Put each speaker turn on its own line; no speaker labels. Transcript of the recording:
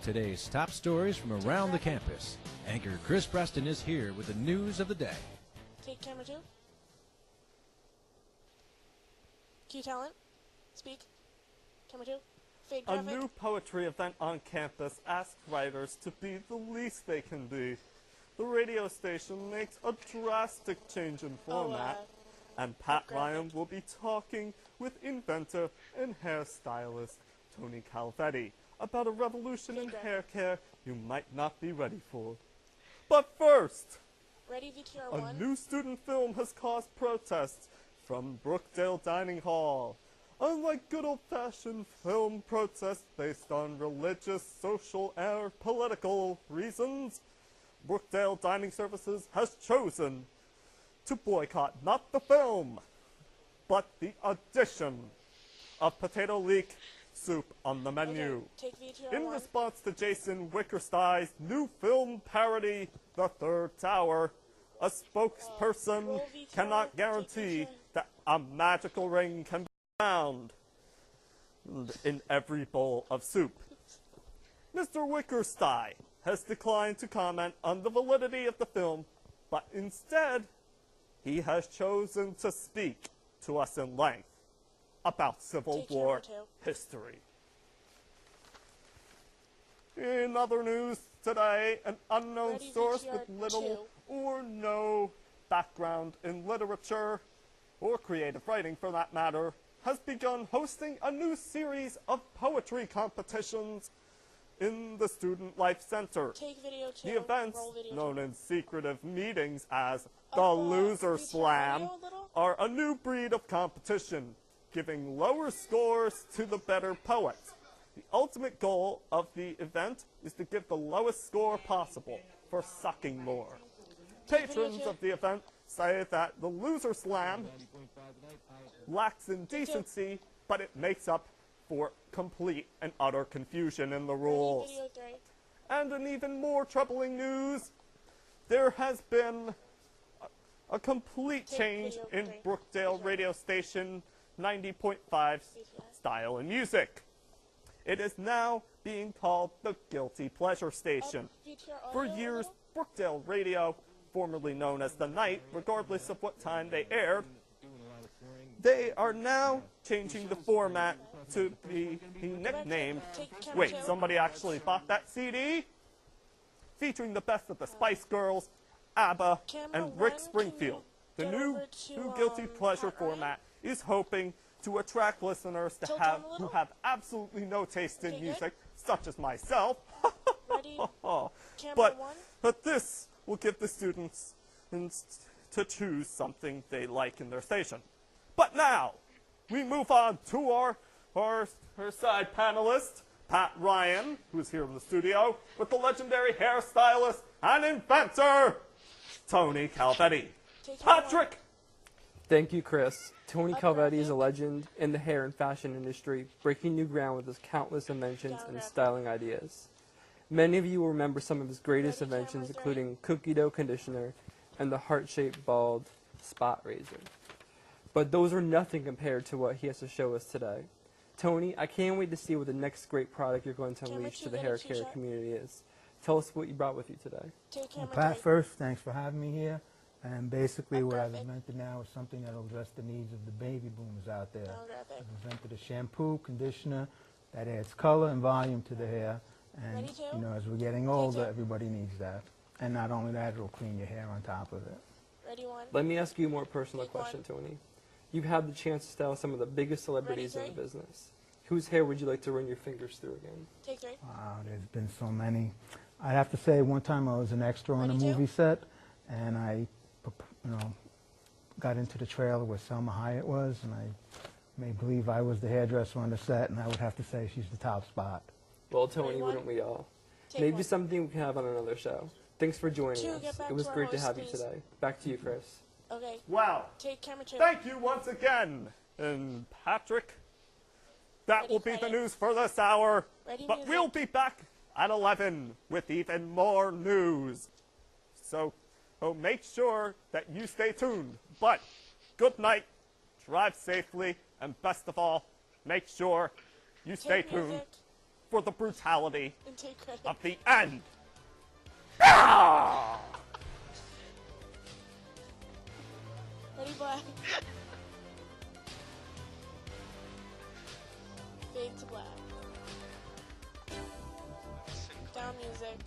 Today's top stories from around the campus. Anchor Chris Preston is here with the news of the day.
Take camera 2. Cue talent. Speak. Camera 2. Fade
A
graphic.
new poetry event on campus asks writers to be the least they can be. The radio station makes a drastic change in format, and Pat Ryan will be talking with inventor and hairstylist Tony Calvetti about a revolution in hair care you might not be ready for. But first,
Ready VTR 1.
a new student film has caused protests from Brookdale Dining Hall. Unlike good old-fashioned film protests based on religious, social, or political reasons, Brookdale Dining Services has chosen to boycott not the film, but the addition of potato leek soup on the menu.
Okay. Take VTR
In
1.
response to Jason Wickerstein's new film parody, The Third Tower, a spokesperson
roll VTR,
cannot guarantee
take VTR.
that a magical ring can be found in every bowl of soup. Mr. Wickerstein has declined to comment on the validity of the film, but instead, he has chosen to speak to us in length about Civil
Take
War
camera 2.
history. In other news today, an unknown
Ready,
source
VTR
with little
2.
or no background in literature, or creative writing for that matter, has begun hosting a new series of poetry competitions in the Student Life Center.
Take video 2.
The events,
Roll video
known
2.
in secretive meetings as the
Up,
Loser
VTR
Slam,
audio a little?
are a new breed of competition, giving lower scores to the better poets. The ultimate goal of the event is to give the lowest score possible for sucking more. Patrons of the event say that the Loser Slam lacks in decency, but it makes up for complete and utter confusion in the rules.
Ready, video 3.
And in even more troubling news, there has been a complete change
video
in
3.
Brookdale radio station 90.5's style and music. It is now being called the Guilty Pleasure Station.
VTR
For
audio a
years,
little?
Brookdale Radio, formerly known as The Night, regardless of what time they aired, they are now changing the format to be nicknamed, wait, somebody actually bought that CD? Featuring the best of the Spice Girls, ABBA,
Camera
and Rick
1,
Springfield. The
get
new
over to,
Guilty Pleasure
Pat Ryan?
format is hoping to attract listeners
Tilt
who
down a little?
have absolutely no taste in
Okay, good.
music, such as myself.
Ready? Camera
But
1.
this will give the students to choose something they like in their station. But now, we move on to our side panelist, Pat Ryan, who's here in the studio, with the legendary hairstylist and inventor, Tony Calvetti.
Take camera 1.
Patrick!
Thank you, Chris. Tony
Up
Calvetti is a
graphic.
legend in the hair and fashion industry, breaking new ground with his countless inventions
Down
and
graphic.
styling ideas. Many of you will remember some of his greatest
Ready,
inventions,
camera 3.
including cookie dough conditioner and the heart-shaped bald spot razor. But those are nothing compared to what he has to show us today. Tony, I can't wait to see what the next great product you're going to
Camera
unleash
2,
to the
get a
hair
2
care
shot.
community is. Tell us what you brought with you today.
Take camera
Pat,
3.
first, thanks for having me here. And basically
Up
what I've
graphic.
invented now is something that will address the needs of the baby boomers out there.
Down graphic.
I've invented a shampoo, conditioner that adds color and volume to the hair. And,
Ready to?
you know, as we're getting older,
two.
everybody needs that. And not only that, it'll clean your hair on top of it.
Ready 1.
Let me ask you a more personal
Take one.
question, Tony. You've had the chance to style some of the biggest celebrities in the
three.
business. Whose hair would you like to run your fingers through again?
Take 3.
Wow, there's been so many. I have to say, one time I was an extra on a
Ready to?
movie set, and I, got into the trailer where Selma Hayek was, and I made believe I was the hairdresser on the set, and I would have to say she's the top spot.
Well, Tony,
Ready, one.
wouldn't we all?
Take
Maybe
1.
something we can have on another show. Thanks for joining
2,
us.
get back
It was
to our
great to
host,
have you
please.
today. Back to you, Chris.
Okay.
Wow.
Take camera 2.
Thank you once again. And Patrick, that
Ready,
will be the
credit.
news for this hour.
Ready,
But
music.
we'll be back at 11 with even more news. So make sure that you stay tuned. But good night, drive safely, and best of all, make sure you stay
Take
tuned
music.
for the brutality
And take credit.
of the end. Ah!
Ready, black. Fade to black. Down music.